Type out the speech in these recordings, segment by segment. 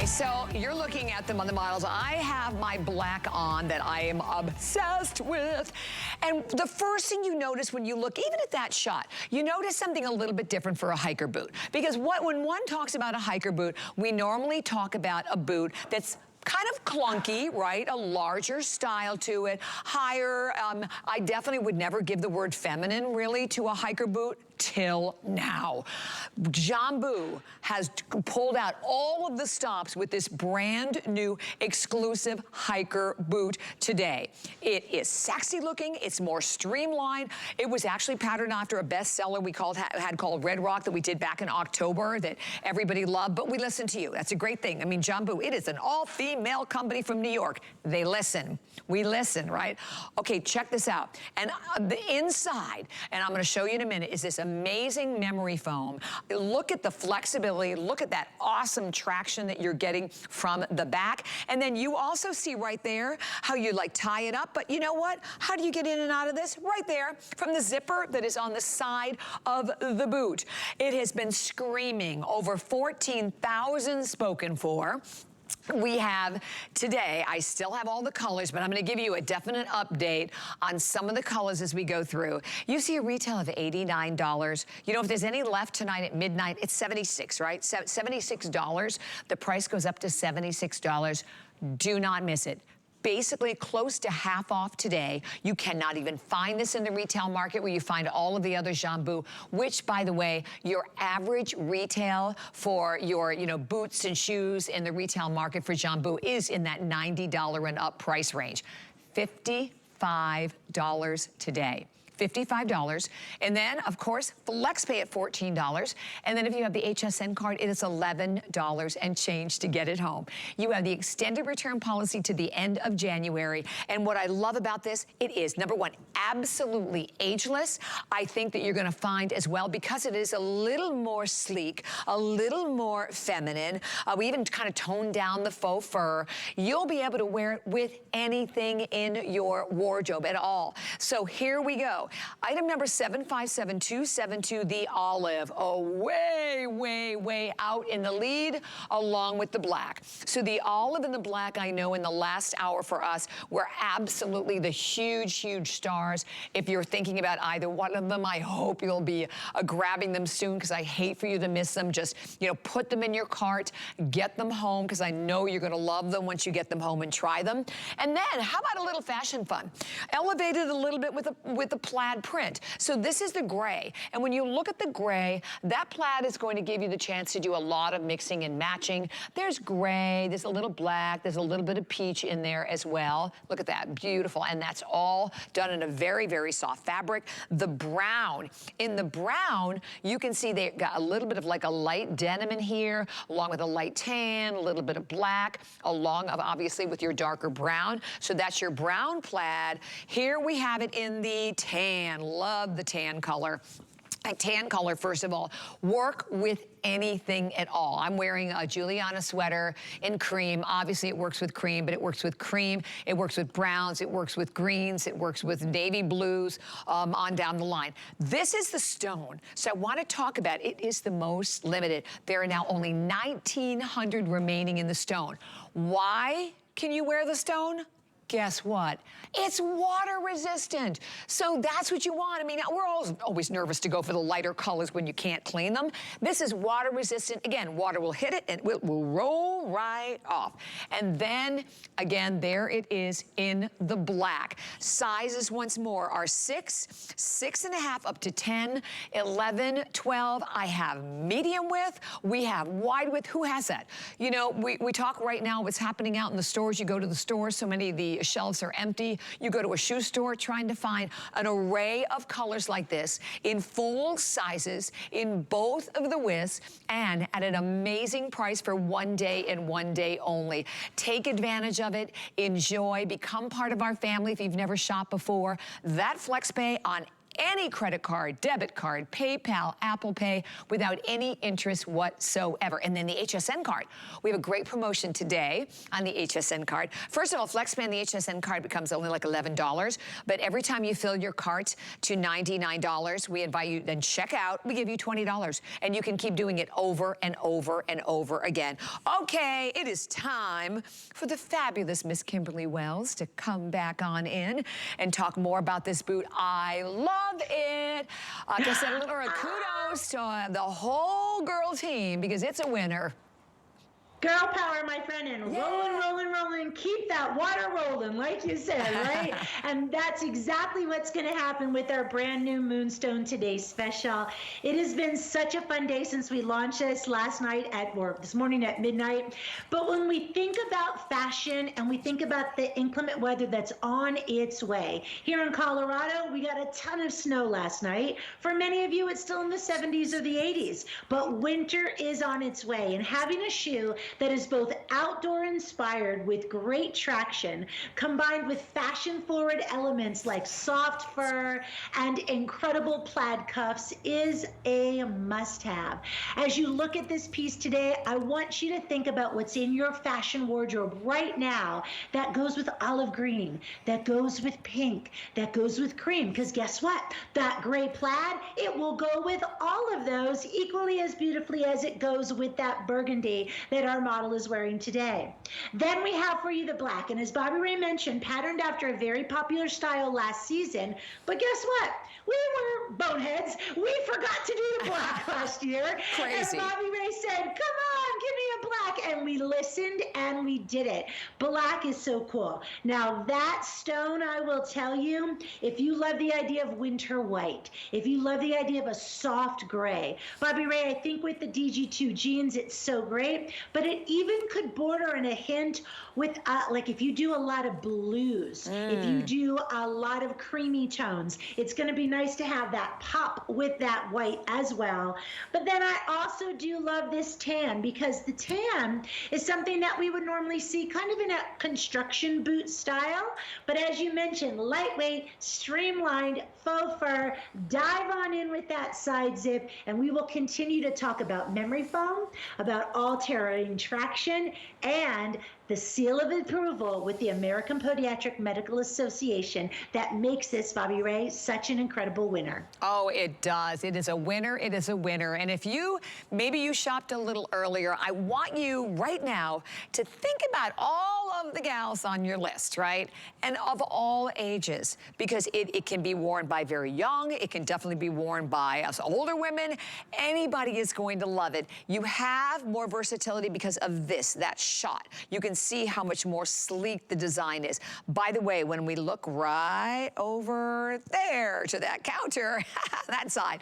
Okay, so you're looking at them on the models. I have my black on that I am obsessed with. And the first thing you notice when you look, even at that shot, you notice something a little bit different for a hiker boot. Because when one talks about a hiker boot, we normally talk about a boot that's kind of clunky, right? A larger style to it, higher. I definitely would never give the word feminine, really, to a hiker boot till now. Jambu has pulled out all of the stops with this brand new exclusive hiker boot today. It is sexy looking, it's more streamlined. It was actually patterned after a bestseller we had called Red Rock that we did back in October that everybody loved, but we listened to you. That's a great thing. I mean, Jambu, it is an all-female company from New York. They listen. We listen, right? Okay, check this out. And the inside, and I'm gonna show you in a minute, is this amazing memory foam. Look at the flexibility, look at that awesome traction that you're getting from the back. And then you also see right there how you like tie it up, but you know what? How do you get in and out of this? Right there from the zipper that is on the side of the boot. It has been screaming, over 14,000 spoken for. We have today, I still have all the colors, but I'm gonna give you a definite update on some of the colors as we go through. You see a retail of $89. You know, if there's any left tonight at midnight, it's $76, right? $76. The price goes up to $76. Do not miss it. Basically close to half off today. You cannot even find this in the retail market where you find all of the other Jambu, which, by the way, your average retail for your, boots and shoes in the retail market for Jambu is in that $90 and up price range. $55 today. $55. And then, of course, flex pay at $14. And then if you have the HSN card, it is $11 and change to get it home. You have the extended return policy to the end of January. And what I love about this, it is, number one, absolutely ageless. I think that you're gonna find as well, because it is a little more sleek, a little more feminine. We even kind of toned down the faux fur. You'll be able to wear it with anything in your wardrobe at all. So here we go. Item number 757272, the olive. Oh, way, way, way out in the lead, along with the black. So the olive and the black, I know in the last hour for us, were absolutely the huge, huge stars. If you're thinking about either one of them, I hope you'll be grabbing them soon, because I hate for you to miss them. Just, put them in your cart, get them home, because I know you're gonna love them once you get them home and try them. And then, how about a little fashion fun? Elevated a little bit with the plaid print. So this is the gray. And when you look at the gray, that plaid is going to give you the chance to do a lot of mixing and matching. There's gray, there's a little black, there's a little bit of peach in there as well. Look at that, beautiful. And that's all done in a very, very soft fabric. The brown, in the brown, you can see they got a little bit of like a light denim in here, along with a light tan, a little bit of black, along of obviously with your darker brown. So that's your brown plaid. Here we have it in the tan. Love the tan color. A tan color, first of all, work with anything at all. I'm wearing a Juliana sweater in cream. Obviously it works with cream, but it works with cream, it works with browns, it works with greens, it works with navy blues, on down the line. This is the stone. So I want to talk about it. It is the most limited. There are now only 1,900 remaining in the stone. Why can you wear the stone? Guess what? It's water resistant. So that's what you want. I mean, we're always nervous to go for the lighter colors when you can't clean them. This is water resistant. Again, water will hit it and it will roll right off. And then, again, there it is in the black. Sizes, once more, are 6, 6.5 up to 10, 11, 12. I have medium width. We have wide width. Who has that? We talk right now what's happening out in the stores. You go to the stores, so many of the shelves are empty. You go to a shoe store trying to find an array of colors like this in full sizes, in both of the widths, and at an amazing price for one day and one day only. Take advantage of it, enjoy, become part of our family if you've never shopped before. That flex pay on any credit card, debit card, PayPal, Apple Pay, without any interest whatsoever. And then the HSN card. We have a great promotion today on the HSN card. First of all, FlexPay, the HSN card becomes only like $11, but every time you fill your cart to $99, we invite you, then check out, we give you $20, and you can keep doing it over and over and over again. Okay, it is time for the fabulous Miss Kimberly Wells to come back on in and talk more about this boot. I love it. Just a little kudos to the whole girl team because it's a winner. Girl power, my friend, and rolling, rolling, rolling. Keep that water rolling, like you said, right? And that's exactly what's going to happen with our brand new Moonstone Today special. It has been such a fun day since we launched this last night or this morning at midnight. But when we think about fashion and we think about the inclement weather that's on its way, here in Colorado, we got a ton of snow last night. For many of you, it's still in the 70s or the 80s, but winter is on its way. And having a shoe that is both outdoor inspired with great traction, combined with fashion forward elements like soft fur and incredible plaid cuffs is a must-have. As you look at this piece today, I want you to think about what's in your fashion wardrobe right now that goes with olive green, that goes with pink, that goes with cream, because guess what? That gray plaid, it will go with all of those equally as beautifully as it goes with that burgundy that our model is wearing today. Then we have for you the black, and as Bobby Ray mentioned, patterned after a very popular style last season, but guess what? We were boneheads. We forgot to do the black last year. Crazy. And Bobby Ray said, come on, give me a black. And we listened and we did it. Black is so cool. Now that stone, I will tell you, if you love the idea of winter white, if you love the idea of a soft gray, Bobby Ray, I think with the DG2 jeans, it's so great, but it even could border in a hint with, like if you do a lot of blues, if you do a lot of creamy tones, it's going to be nice to have that pop with that white as well. But then I also do love this tan because the tan is something that we would normally see kind of in a construction boot style. But as you mentioned, lightweight, streamlined, faux fur, dive on in with that side zip, and we will continue to talk about memory foam, about all-terrain traction, and the seal of approval with the American Podiatric Medical Association that makes this, Bobby Ray, such an incredible winner. Oh, it does. It is a winner. It is a winner. And if maybe you shopped a little earlier, I want you right now to think about all of the gals on your list, right? And of all ages, because it can be worn by very young. It can definitely be worn by us older women. Anybody is going to love it. You have more versatility because of that shot. You can see how much more sleek the design is. By the way, when we look right over there to that counter, that side,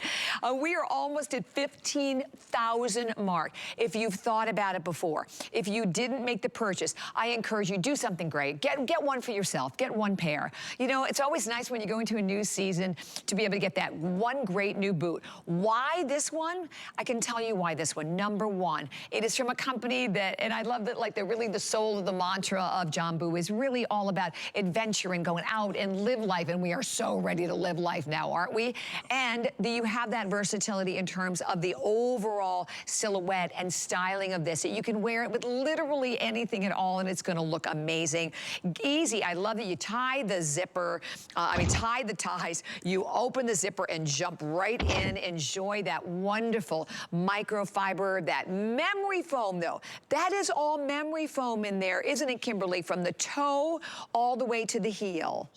we are almost at 15,000 mark. If you've thought about it before, if you didn't make the purchase, I encourage you, do something great. Get one for yourself, get one pair. You know, it's always nice when you go into a new season to be able to get that one great new boot. Why this one? I can tell you why this one. Number one, it is from a company that, and I love that, like really the soul of the mantra of Jambu is really all about adventure and going out and live life, and we are so ready to live life now, aren't we? And you have that versatility in terms of the overall silhouette and styling of this. You can wear it with literally anything at all, and it's gonna look amazing. Easy, I love that you tie the zipper, tie the ties, you open the zipper and jump right in, enjoy that wonderful microfiber, that memory foam though. That is all memory foam in there, isn't it, Kimberly? From the toe all the way to the heel.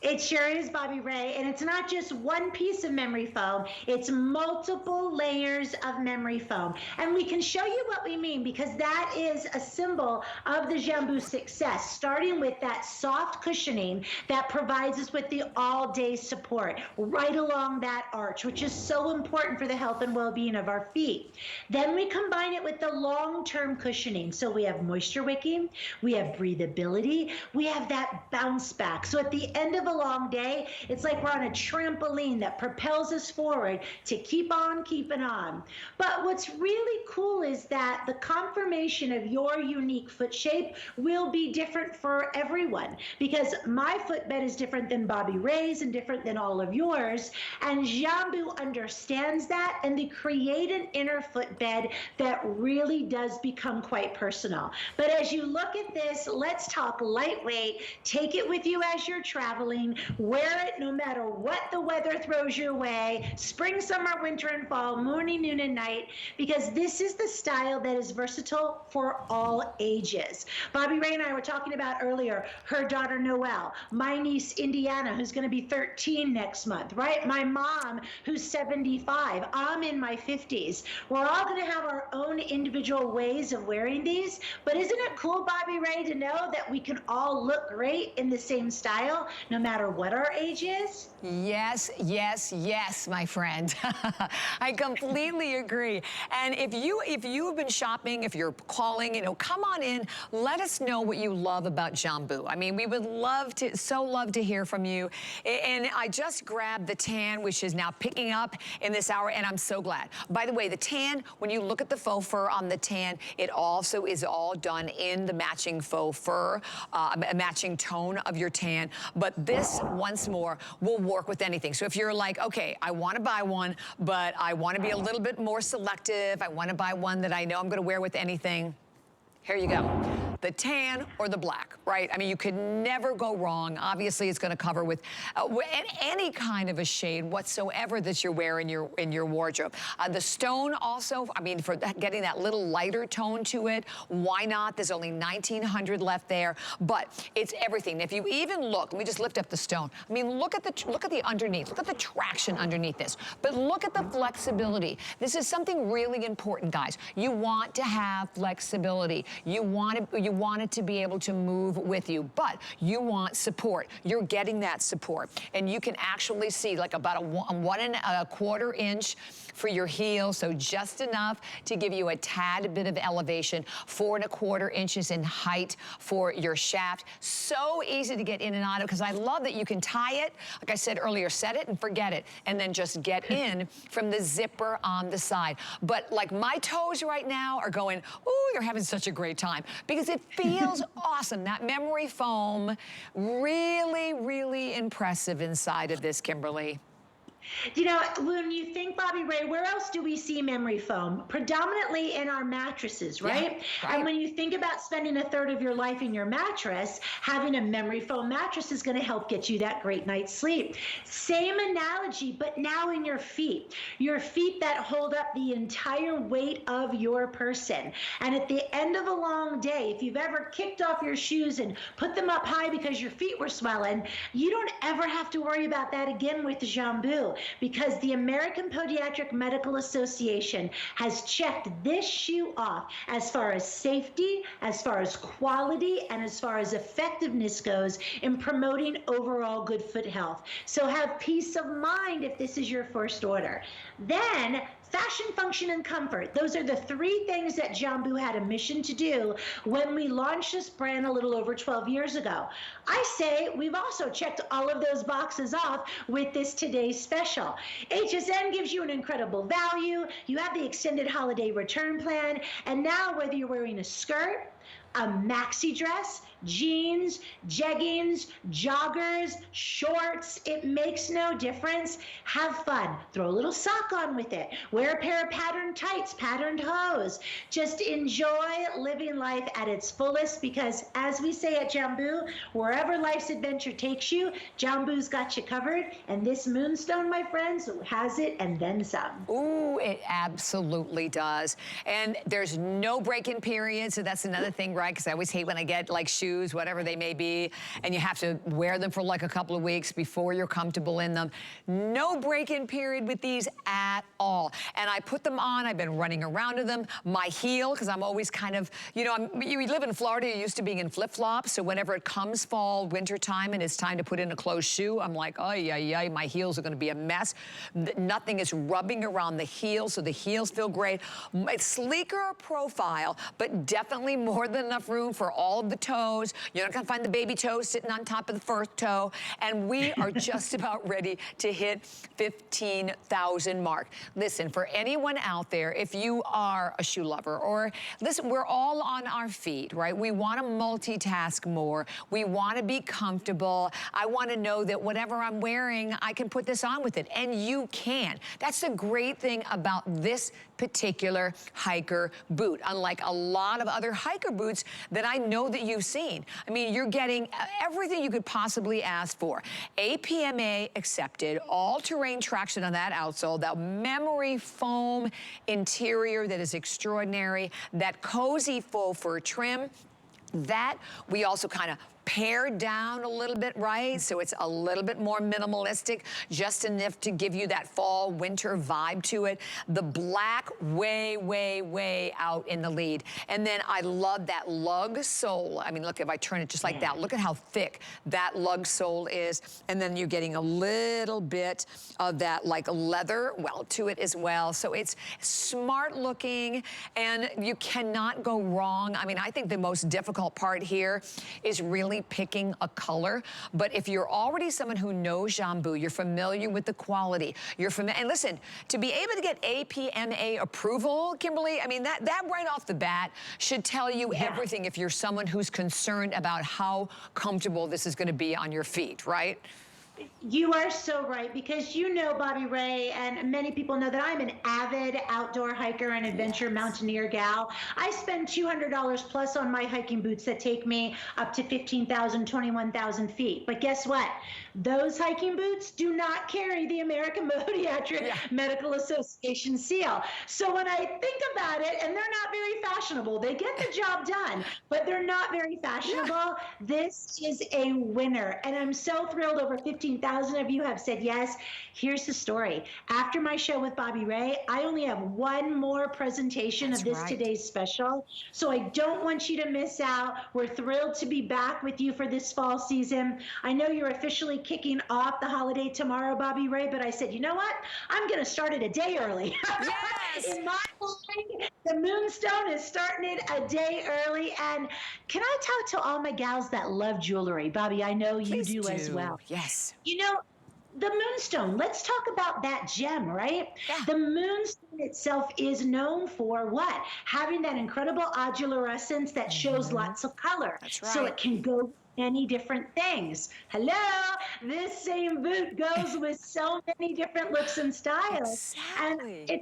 It sure is, Bobby Ray, and it's not just one piece of memory foam, it's multiple layers of memory foam. And we can show you what we mean because that is a symbol of the Jambu success, starting with that soft cushioning that provides us with the all-day support right along that arch, which is so important for the health and well-being of our feet. Then we combine it with the long-term cushioning. So we have moisture wicking, we have breathability, we have that bounce back. So at the end of a long day, it's like we're on a trampoline that propels us forward to keep on keeping on. But what's really cool is that the conformation of your unique foot shape will be different for everyone, because my footbed is different than Bobby Ray's and different than all of yours. And Jambu understands that, and they create an inner footbed that really does become quite personal. But as you look at this, let's talk lightweight. Take it with you as you're traveling. Wear it no matter what the weather throws your way, spring, summer, winter, and fall, morning, noon, and night, because this is the style that is versatile for all ages. Bobby Ray and I were talking about earlier, her daughter Noelle, my niece Indiana, who's going to be 13 next month, right? My mom, who's 75. I'm in my 50s. We're all going to have our own individual ways of wearing these, but isn't it cool, Bobby Ray, to know that we can all look great in the same style, no matter what our age is? Yes, yes, yes, my friend. I completely agree. And if you've been shopping, if you're calling, you know, come on in. Let us know what you love about Jambu. I mean, we would love to hear from you. And I just grabbed the tan, which is now picking up in this hour, and I'm so glad. By the way, the tan, when you look at the faux fur on the tan, it also is all done in the matching faux fur, matching tone of your tan. But this, once more, will work with anything. So if you're like, okay, I want to buy one, but I want to be a little bit more selective. I want to buy one that I know I'm going to wear with anything. Here you go. The tan or the black, right? I mean, you could never go wrong. Obviously, it's going to cover with any kind of a shade whatsoever that you're wearing in your wardrobe. The stone also, I mean, for getting that little lighter tone to it, why not? There's only 1,900 left there, but it's everything. If you even look, let me just lift up the stone. I mean, look at the underneath. Look at the traction underneath this. But look at the flexibility. This is something really important, guys. You want to have flexibility. You want it to be able to move with you, but you want support. You're getting that support. And you can actually see like about a 1¼ inch for your heel, so just enough to give you a tad bit of elevation, 4¼ inches in height for your shaft. So easy to get in and out of, because I love that you can tie it, like I said earlier, set it and forget it, and then just get in from the zipper on the side. But like my toes right now are going, ooh, they're having such a great time, because it feels awesome. That memory foam, really, really impressive inside of this, Kimberly. You know, when you think, Bobby Ray, where else do we see memory foam? Predominantly in our mattresses, right? Yeah, right. And when you think about spending 1/3 of your life in your mattress, having a memory foam mattress is going to help get you that great night's sleep. Same analogy, but now in your feet that hold up the entire weight of your person. And at the end of a long day, if you've ever kicked off your shoes and put them up high because your feet were swelling, you don't ever have to worry about that again with the Jambu, because the American Podiatric Medical Association has checked this shoe off as far as safety, as far as quality, and as far as effectiveness goes in promoting overall good foot health. So have peace of mind if this is your first order. Then, fashion, function, and comfort. Those are the 3 things that Jambu had a mission to do when we launched this brand a little over 12 years ago. I say we've also checked all of those boxes off with this today's special. HSN gives you an incredible value. You have the extended holiday return plan. And now whether you're wearing a skirt, a maxi dress, jeans, jeggings, joggers, shorts, it makes no difference. Have fun. Throw a little sock on with it. Wear a pair of patterned tights, patterned hose. Just enjoy living life at its fullest, because as we say at Jambu, wherever life's adventure takes you, Jambu's got you covered. And this Moonstone, my friends, has it and then some. Ooh, it absolutely does. And there's no break-in period, so that's another thing, right? Because I always hate when I get like shoes, whatever they may be, and you have to wear them for like a couple of weeks before you're comfortable in them. No break-in period with these at all. And I put them on, I've been running around in them. My heel, because I'm always kind of, you know, you live in Florida, you're used to being in flip-flops, so whenever it comes fall, winter time, and it's time to put in a closed shoe, I'm like, ay, ay, ay, my heels are gonna be a mess. Nothing is rubbing around the heels, so the heels feel great. It's sleeker profile, but definitely more than enough room for all of the toes. You're not gonna find the baby toe sitting on top of the first toe. And we are just about ready to hit 15,000 mark. Listen, for anyone out there, if you are a shoe lover, or listen, we're all on our feet, right? We wanna multitask more. We wanna be comfortable. I wanna know that whatever I'm wearing, I can put this on with it, and you can. That's the great thing about this particular hiker boot, unlike a lot of other hiker boots that I know that you've seen. I mean, you're getting everything you could possibly ask for. APMA accepted, all-terrain traction on that outsole, that memory foam interior that is extraordinary, that cozy faux fur trim, that we also kind of pared down a little bit, right? So it's a little bit more minimalistic, just enough to give you that fall winter vibe to it. The black way, way, way out in the lead. And then I love that lug sole. I mean, look, if I turn it just like that, look at how thick that lug sole is. And then you're getting a little bit of that like leather, well, to it as well. So it's smart looking, and you cannot go wrong. I mean, I think the most difficult part here is really picking a color. But if you're already someone who knows Jambu, you're familiar with the quality, you're familiar, and listen, to be able to get APMA approval, Kimberly, I mean, that right off the bat should tell you everything if you're someone who's concerned about how comfortable this is gonna be on your feet, right? You are so right, because you know, Bobby Ray, and many people know that I'm an avid outdoor hiker and adventure mountaineer gal. I spend $200 plus on my hiking boots that take me up to 15,000, 21,000 feet. But guess what? Those hiking boots do not carry the American Podiatric Medical Association seal. So when I think about it, and they're not very fashionable, they get the job done, but they're not very fashionable. This is a winner, and I'm so thrilled. Over 15,000 of you have said yes. Here's the story. After my show with Bobby Ray, I only have one more presentation of this today's special, so I don't want you to miss out. We're thrilled to be back with you for this fall season. I know you're officially kicking off the holiday tomorrow, Bobby Ray, but I said, you know what? I'm going to start it a day early. Yes! In my mind, the Moonstone is starting it a day early. And can I talk to all my gals that love jewelry? Bobby, I know you do as well. Yes. You know, the Moonstone, let's talk about that gem, right? Yeah. The Moonstone itself is known for what? Having that incredible audularescence that shows lots of color. That's right. So it can go many different things. Hello, this same boot goes with so many different looks and styles. Exactly. And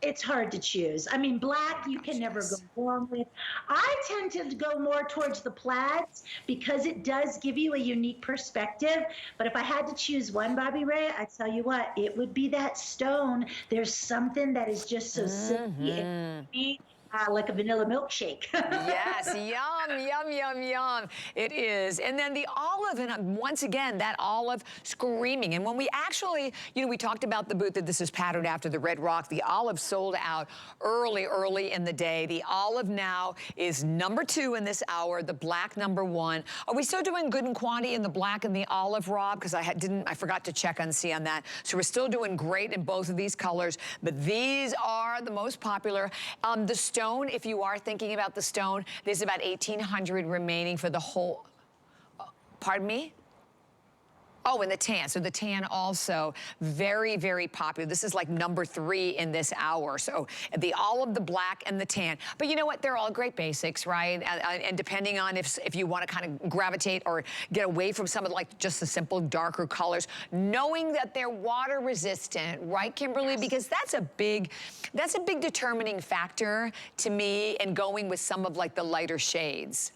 it's hard to choose. I mean, black you can never go wrong with. I tend to go more towards the plaids because it does give you a unique perspective. But if I had to choose one, Bobby Ray, I tell you what, it would be that stone. There's something that is just so silky and sweet. Like a vanilla milkshake. Yes, yum, yum, yum, yum. It is. And then the olive, and once again, that olive screaming. And when we actually, you know, we talked about the boot that this is patterned after the Red Rock. The olive sold out early in the day. The olive now is #2 in this hour, the black #1. Are we still doing good in quantity in the black and the olive, Rob? Because I forgot to check and see on that. So we're still doing great in both of these colors, but these are the most popular. The stone, if you are thinking about the stone, there's about 1,800 remaining for the whole, pardon me? Oh, and the tan. So the tan also very, very popular. This is like #3 in this hour. So the olive, the black, and the tan. But you know what? They're all great basics, right? And depending on if you want to kind of gravitate or get away from some of like just the simple darker colors, knowing that they're water resistant, right, Kimberly? Because that's a big determining factor to me in going with some of like the lighter shades.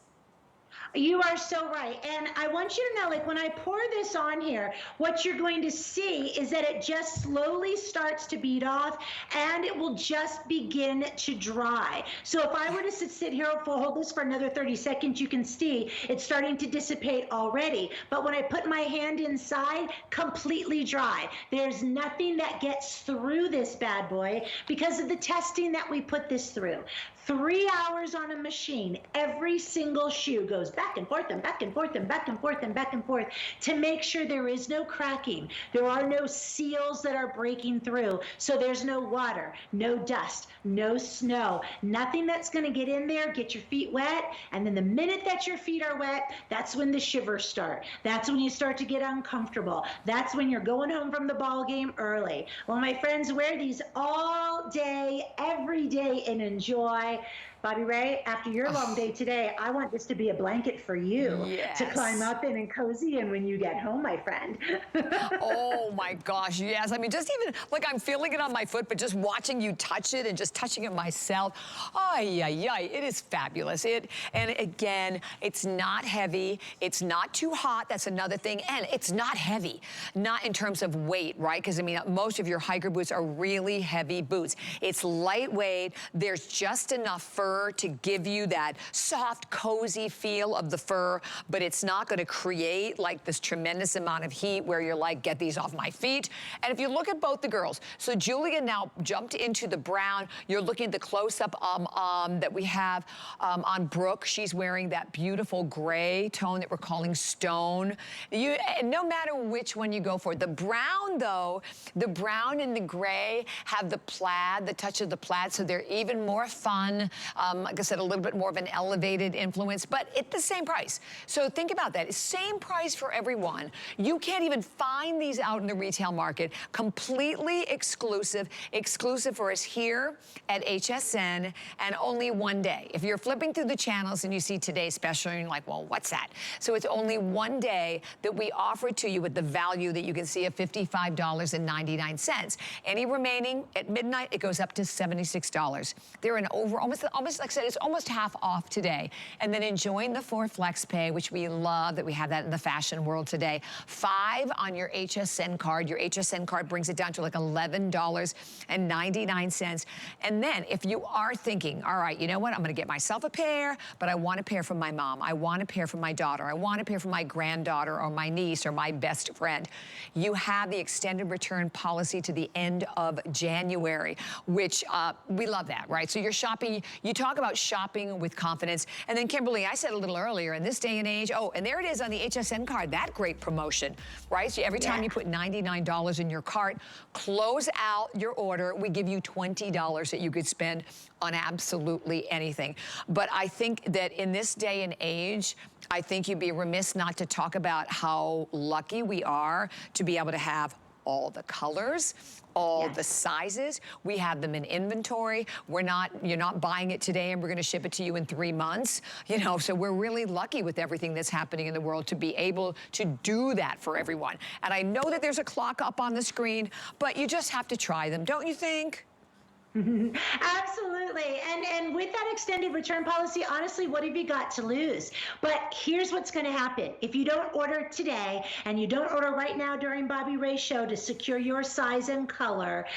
You are so right. And I want you to know, like when I pour this on here, what you're going to see is that it just slowly starts to bead off and it will just begin to dry. So if I were to sit here, hold this for another 30 seconds, you can see it's starting to dissipate already. But when I put my hand inside, completely dry. There's nothing that gets through this bad boy because of the testing that we put this through. 3 hours on a machine. Every single shoe goes back and forth and back and forth and back and forth and back and forth to make sure there is no cracking. There are no seals that are breaking through. So there's no water, no dust, no snow, nothing that's going to get in there, get your feet wet. And then the minute that your feet are wet, that's when the shivers start. That's when you start to get uncomfortable. That's when you're going home from the ball game early. Well, my friends, wear these all day, every day, and enjoy. Bobby Ray, after your long day today, I want this to be a blanket for you to climb up in and cozy in when you get home, my friend. Oh my gosh, yes. I mean, just even, like I'm feeling it on my foot, but just watching you touch it and just touching it myself, ay, ay, ay, it is fabulous. And again, it's not heavy, it's not too hot, that's another thing, and it's not heavy, not in terms of weight, right? Because I mean, most of your hiker boots are really heavy boots. It's lightweight, there's just enough fur to give you that soft, cozy feel of the fur, but it's not gonna create like this tremendous amount of heat where you're like, get these off my feet. And if you look at both the girls, so Julia now jumped into the brown. You're looking at the close-up that we have on Brooke. She's wearing that beautiful gray tone that we're calling stone. No matter which one you go for. The brown though, the brown and the gray have the plaid, the touch of the plaid, so they're even more fun. Like I said, a little bit more of an elevated influence, but at the same price. So think about that. Same price for everyone. You can't even find these out in the retail market. Completely exclusive for us here at HSN, and only one day. If you're flipping through the channels and you see today's special, and you're like, well, what's that? So it's only one day that we offer it to you with the value that you can see of $55.99. Any remaining at midnight, it goes up to $76. They're an over, almost like I said, it's almost half off today. And then enjoying the 4 flex pay, which we love that we have that in the fashion world today. 5 on your HSN card. Your HSN card brings it down to like $11.99. And then if you are thinking, all right, you know what, I'm gonna get myself a pair, but I want a pair from my mom. I want a pair from my daughter. I want a pair from my granddaughter or my niece or my best friend. You have the extended return policy to the end of January, which we love that, right? So you're shopping, you talk about shopping with confidence. And then Kimberly, I said a little earlier, in this day and age, oh, and there it is on the HSN card, that great promotion, right? So every time you put $99 in your cart, close out your order, we give you $20 that you could spend on absolutely anything. But I think that in this day and age, I think you'd be remiss not to talk about how lucky we are to be able to have all the colors, all the sizes. We have them in inventory. You're not buying it today and we're gonna ship it to you in 3 months. You know, so we're really lucky with everything that's happening in the world to be able to do that for everyone. And I know that there's a clock up on the screen, but you just have to try them, don't you think? Absolutely. And with that extended return policy, honestly, what have you got to lose? But here's what's going to happen. If you don't order today and you don't order right now during Bobby Ray's show to secure your size and color,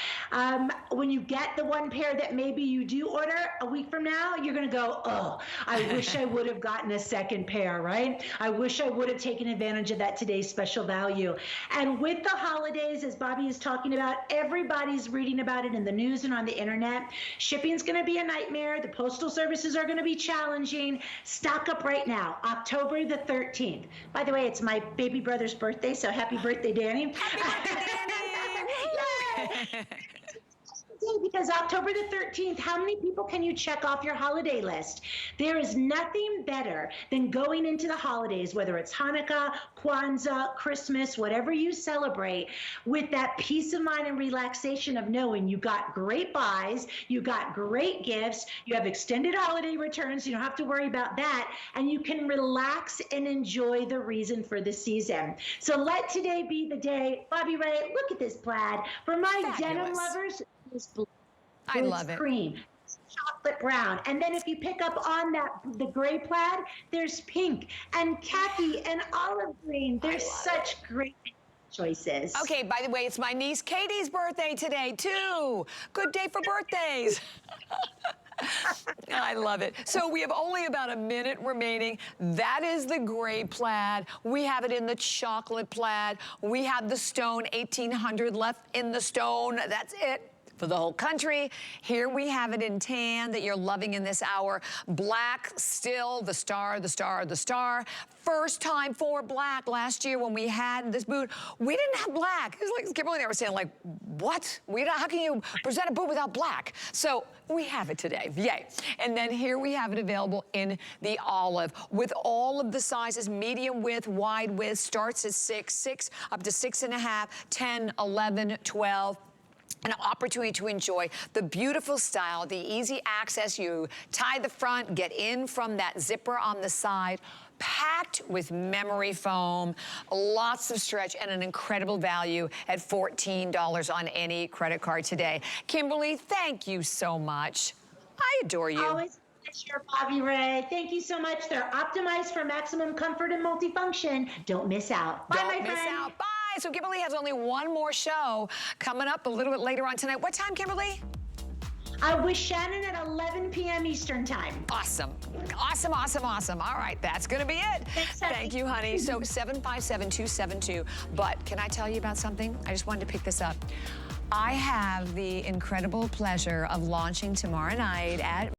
when you get the one pair that maybe you do order a week from now, you're going to go, oh, I wish I would have gotten a second pair, right? I wish I would have taken advantage of that today's special value. And with the holidays, as Bobby is talking about, everybody's reading about it in the news and on the internet. Shipping's going to be a nightmare. The postal services are going to be challenging. Stock up right now, October the 13th. By the way, it's my baby brother's birthday, so happy birthday, Danny. Happy birthday, Danny! Because October the 13th, how many people can you check off your holiday list? There is nothing better than going into the holidays, whether it's Hanukkah, Kwanzaa, Christmas, whatever you celebrate, with that peace of mind and relaxation of knowing you got great buys, you got great gifts, you have extended holiday returns, you don't have to worry about that, and you can relax and enjoy the reason for the season. So let today be the day. Bobby Ray, look at this plaid. For my denim lovers, this blue. I love it. Cream, chocolate brown. And then if you pick up on that, the gray plaid, there's pink and khaki and olive green. There's such great choices. Okay, by the way, it's my niece Katie's birthday today, too. Good day for birthdays. I love it. So we have only about a minute remaining. That is the gray plaid. We have it in the chocolate plaid. We have the stone 1800 left in the stone. That's it. for the whole country. Here we have it in tan that you're loving in this hour. Black, still the star, the star, the star. First time for black. Last year when we had this boot, we didn't have black. It was like Kimberly and I were saying, like, what? How can you present a boot without black? So we have it today, yay. And then here we have it available in the olive with all of the sizes, medium width, wide width, starts at 6 up to 6.5, 10, 11, 12. An opportunity to enjoy the beautiful style, the easy access. You tie the front, get in from that zipper on the side, packed with memory foam, lots of stretch, and an incredible value at $14 on any credit card today. Kimberly, thank you so much. I adore you. Always a pleasure, Bobby Ray. Thank you so much. They're optimized for maximum comfort and multifunction. Don't miss out. Bye, my friend. Don't miss out. Bye. So Kimberly has only one more show coming up a little bit later on tonight. What time, Kimberly? With Shannon at 11 p.m. Eastern time. Awesome. Awesome, awesome, awesome. All right, that's going to be it. Thanks, honey. Thank you, honey. So 757-272. But can I tell you about something? I just wanted to pick this up. I have the incredible pleasure of launching tomorrow night at